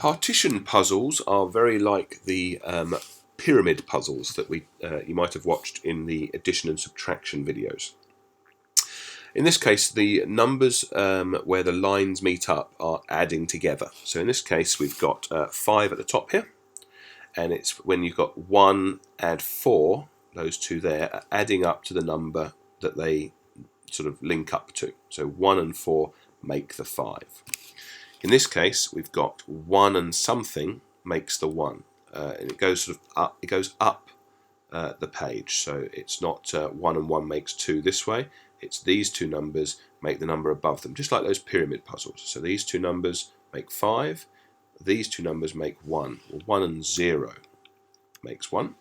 Partition puzzles are very like the pyramid puzzles that you might have watched in the addition and subtraction videos. In this case, the numbers where the lines meet up are adding together. So in this case, we've got 5 at the top here, and it's when you've got 1 add 4, those two there are adding up to the number that they sort of link up to. So 1 and 4 make the 5. In this case, we've got 1 and something makes the 1, and it goes sort of up. It goes up the page, so it's not 1 and 1 makes 2 this way. It's these two numbers make the number above them, just like those pyramid puzzles. So these two numbers make 5. These two numbers make 1. Well, 1 and 0 makes 1.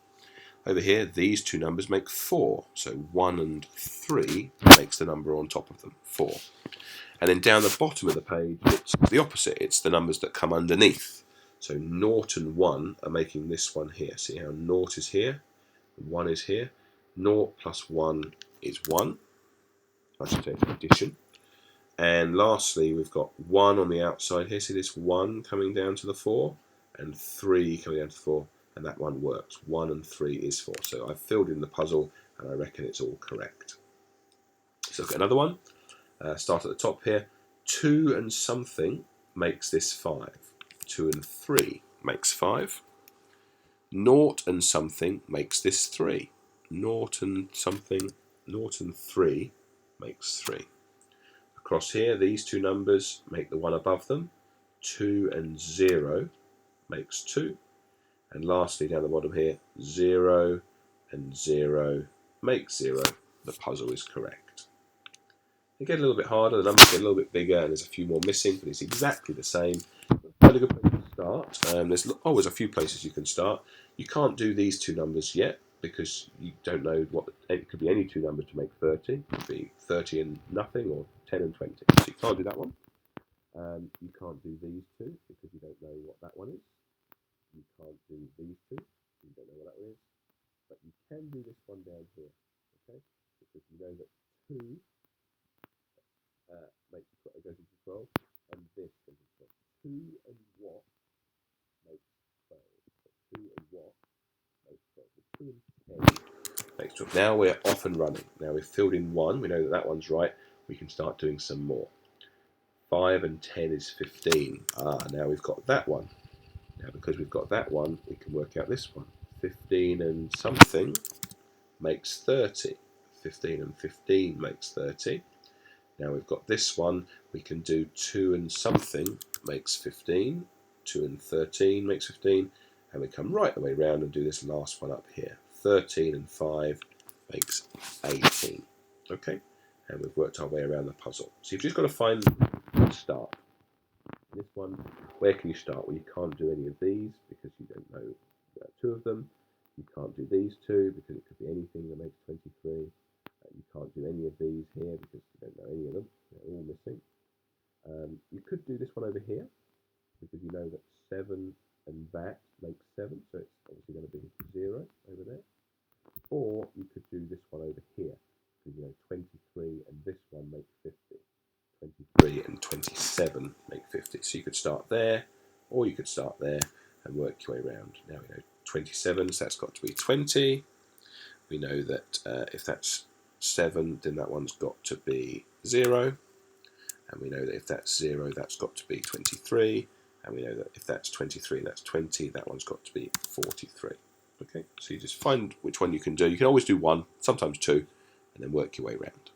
Over here, these two numbers make 4. So 1 and 3 makes the number on top of them, 4. And then down the bottom of the page, it's the opposite. It's the numbers that come underneath. So 0 and 1 are making this one here. See how 0 is here, 1 is here. 0 plus 1 is 1. I should say it's addition. And lastly, we've got 1 on the outside here. See this 1 coming down to the 4, and 3 coming down to 4, and that one works. 1 and 3 is 4. So I've filled in the puzzle, and I reckon it's all correct. So look at another one. Start at the top here. 2 and something makes this 5. 2 and 3 makes 5. 0 and something makes this 3. 0 and something, 0 and 3 makes 3. Across here, these two numbers make the one above them. 2 and 0 makes 2. And lastly, down the bottom here, 0 and 0 makes 0. The puzzle is correct. They get a little bit harder, the numbers get a little bit bigger, and there's a few more missing, but it's exactly the same. Quite a good place to start. There's always a few places you can start. You can't do these two numbers yet, because you don't know what. It could be any two numbers to make 30. It could be 30 and nothing, or 10 and 20. So you can't do that one. You can't do these two, because you don't know what that one is. You can't do these two, you don't know what that one is. But you can do this one down here, okay? Because you know that 2 goes into 12, and this goes into 12. 2 and what makes 12? So 2 and what makes 12? So 2 and 10 makes 12. Now we're off and running. Now we've filled in 1. We know that that one's right. We can start doing some more. 5 and 10 is 15. Now we've got that one. Now because we've got that one, we can work out this one. 15 and something makes 30. 15 and 15 makes 30. Now we've got this one, we can do 2 and something makes 15, 2 and 13 makes 15, and we come right the way round and do this last one up here. 13 and 5 makes 18. Okay, and we've worked our way around the puzzle. So you've just got to find the start. This one, where can you start? Well, you can't do any of these because you don't know two of them. You can't do these two because it could be anything that makes 23. You can't do any of these here because you don't know any of them. They're all missing. You could do this one over here because you know that 7 and that makes 7, so it's obviously going to be 0 over there. Or you could do this one over here because you know 23 and this one make 50. 23 and 27 make 50. So you could start there, or you could start there and work your way around. Now we know 27, so that's got to be 20. We know that if that's 7, then that one's got to be 0. And we know that if that's 0, that's got to be 23. And we know that if that's 23 and that's 20, that one's got to be 43. Okay, so you just find which one you can do. You can always do 1, sometimes 2, and then work your way around.